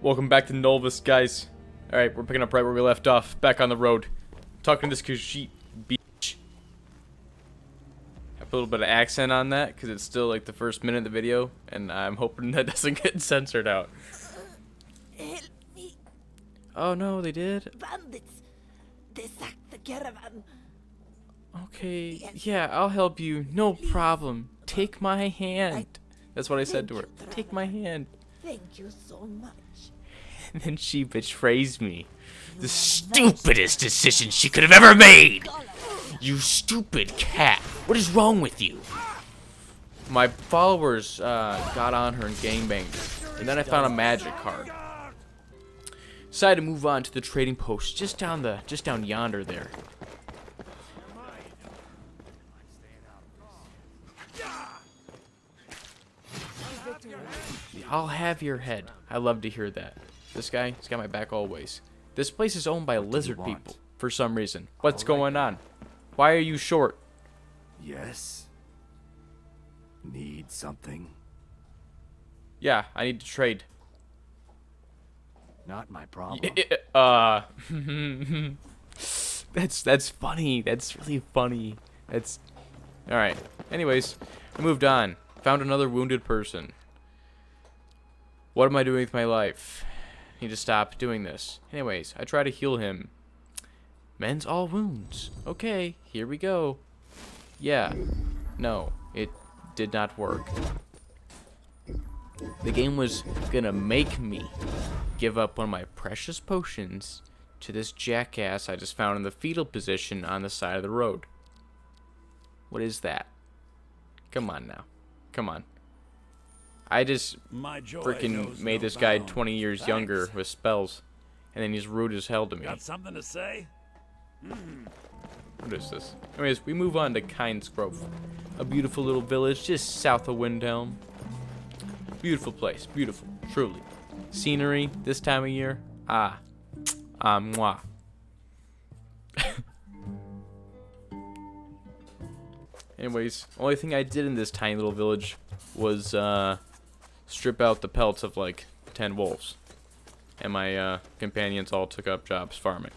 Welcome back to Nolvus, guys. Alright, we're picking up right where we left off. Back on the road. Talking to this Khajiit beach. I put a little bit of accent on that, because it's still like the first minute of the video, and I'm hoping that doesn't get censored out. Help me. Oh no, they did? Bandits. They sacked the caravan. Okay, yeah, I'll help you. No problem. Take my hand. That's what I said to her. Take my hand. Thank you so much. And then she betrays me. The stupidest decision she could have ever made! You stupid cat! What is wrong with you? My followers got on her and gangbanged her. And then I found a magic card. Decided to move on to the trading post just down yonder there. I'll have your head. I love to hear that. This guy, he's got my back always. This place is owned by lizard people for some reason. What's going on? Why are you short? Yes. Need something? Yeah, I need to trade. Not my problem. That's funny. That's really funny. That's all right. Anyways, I moved on. Found another wounded person. What am I doing with my life? I need to stop doing this. Anyways, I try to heal him. Mends all wounds. Okay, here we go. Yeah. No, it did not work. The game was gonna make me give up one of my precious potions to this jackass I just found in the fetal position on the side of the road. What is that? Come on now. Come on. I just freaking made this guy 20 years younger with spells, and then he's rude as hell to me. Got something to say? What is this? Anyways, we move on to Kynes Grove, a beautiful little village just south of Windhelm. Beautiful place, beautiful, truly. Scenery this time of year, mwah. Anyways, only thing I did in this tiny little village was strip out the pelts of like 10 wolves, and my companions all took up jobs farming.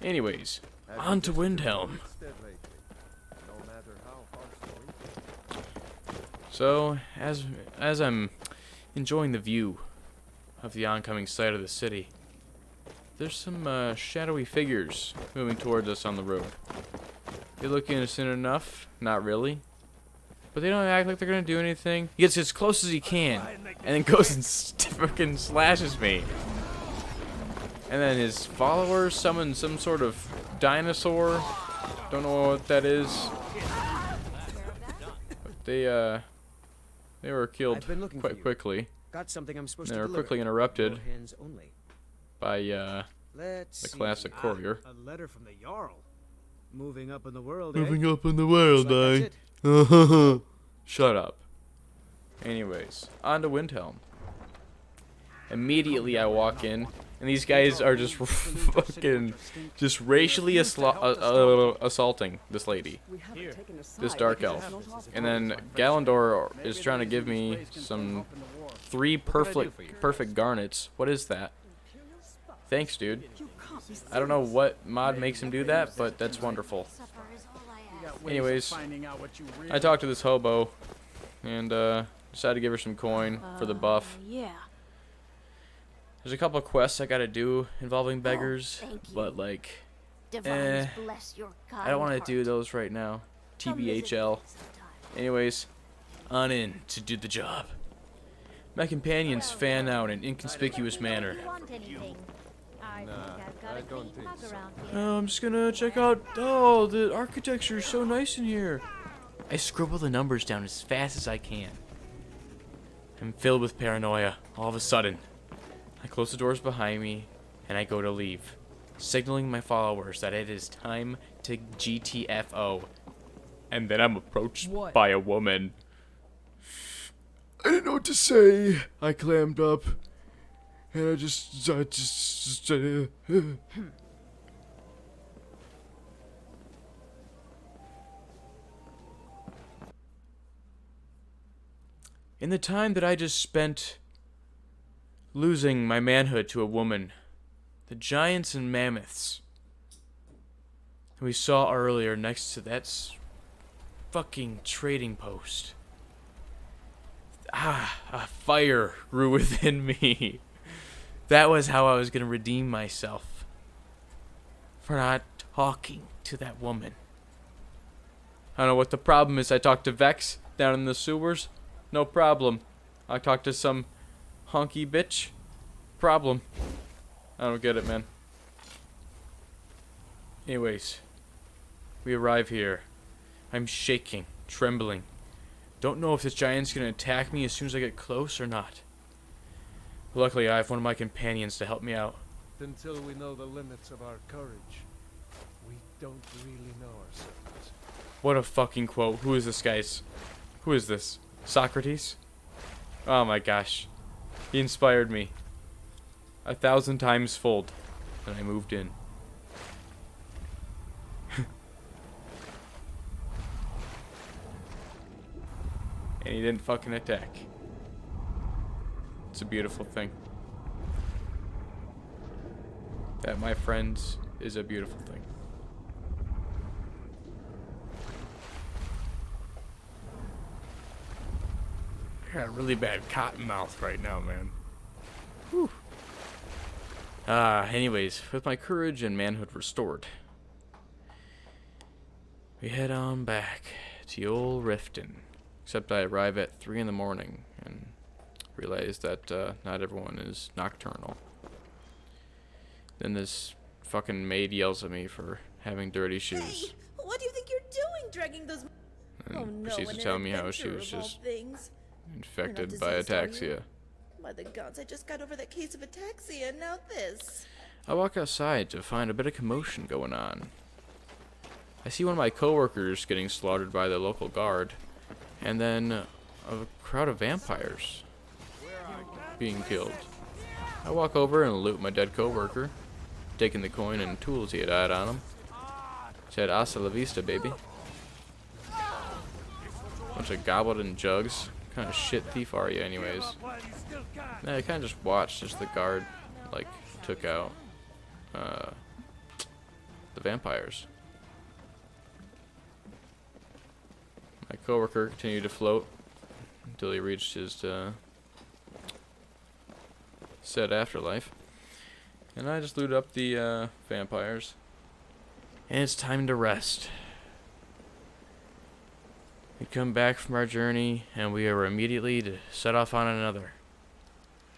Anyways, on to Windhelm. So as I'm enjoying the view of the oncoming sight of the city, there's some shadowy figures moving towards us on the road. They look innocent enough, not really. But they don't act like they're gonna do anything. He gets as close as he can, and then goes and freaking slashes me. And then his followers summon some sort of dinosaur. Don't know what that is. But they were killed quite quickly. Got something I'm supposed They to were deliver. quickly interrupted Hands only. by Let's the see. classic courier. A letter from the Jarl. Moving up in the world, Moving up in the world, Looks like Shut up. Anyways, on to Windhelm. Immediately I walk in, and these guys are just fucking, just racially assaulting this lady, this dark elf. And then Gallandor is trying to give me some 3 perfect garnets. What is that? Thanks, dude. I don't know what mod makes him do that, but that's wonderful. Anyways, I talked to this hobo, and decided to give her some coin for the buff. Yeah. There's a couple of quests I gotta do involving beggars, but like, Divines bless your I don't want to do kind those right now. heart. Come visit TBHL. me sometime. Anyways, on in to do the job. My companions fan out in an inconspicuous manner. Oh, I'm just gonna check out. Oh, the architecture is so nice in here. I scribble the numbers down as fast as I can. I'm filled with paranoia. All of a sudden, I close the doors behind me and I go to leave, signaling my followers that it is time to GTFO. And then I'm approached by a woman. I didn't know what to say. I clammed up, and I just In the time that I just spent losing my manhood to a woman. The giants and mammoths we saw earlier next to that fucking trading post. A fire grew within me. That was how I was going to redeem myself for not talking to that woman. I don't know what the problem is. I talked to Vex down in the sewers. No problem. I talked to some honky bitch. Problem. I don't get it, man. Anyways, we arrive here. I'm shaking, trembling. Don't know if this giant's gonna attack me as soon as I get close or not. Luckily, I have one of my companions to help me out. Until we know the limits of our courage, we don't really know ourselves. What a fucking quote. Who is this, guys? Who is this? Socrates? Oh my gosh. He inspired me 1,000 times fold when I moved in. And he didn't fucking attack. It's a beautiful thing. That, my friends, is a beautiful thing. I got a really bad cotton mouth right now, man. Whew. Anyways, with my courage and manhood restored, we head on back to old Riften. Except I arrive at 3 in the morning and realize that not everyone is nocturnal. Then this fucking maid yells at me for having dirty shoes. Hey, what do you think you're doing, dragging those? And proceeds to tell me how she was just infected by ataxia. By the gods, I just got over that case of ataxia, and now this. I walk outside to find a bit of commotion going on. I see one of my coworkers getting slaughtered by the local guard, and then a crowd of vampires being killed. I walk over and loot my dead coworker, taking the coin and tools he had on him. Said, "Hasta la vista, baby." Bunch of goblin jugs. What kind of shit thief are you, anyways? Nah, I kind of just watched as the guard, like, took out the vampires. My coworker continued to float until he reached his said afterlife. And I just looted up the vampires. And it's time to rest. We come back from our journey and we are immediately to set off on another.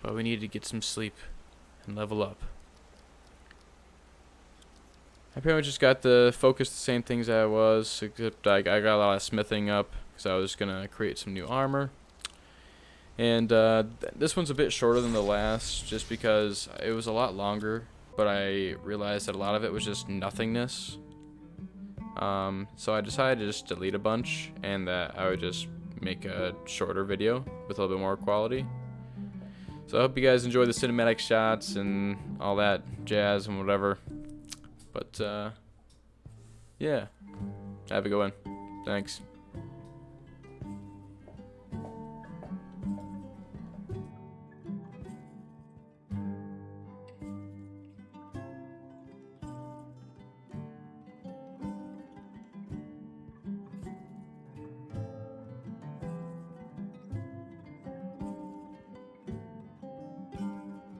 But we need to get some sleep and level up. I pretty much just got the focus the same things I was, except I got a lot of smithing up because I was gonna create some new armor. And this one's a bit shorter than the last, just because it was a lot longer, but I realized that a lot of it was just nothingness. So I decided to just delete a bunch, and that I would just make a shorter video with a little bit more quality. So I hope you guys enjoy the cinematic shots and all that jazz and whatever. But, yeah. Have a good one. Thanks.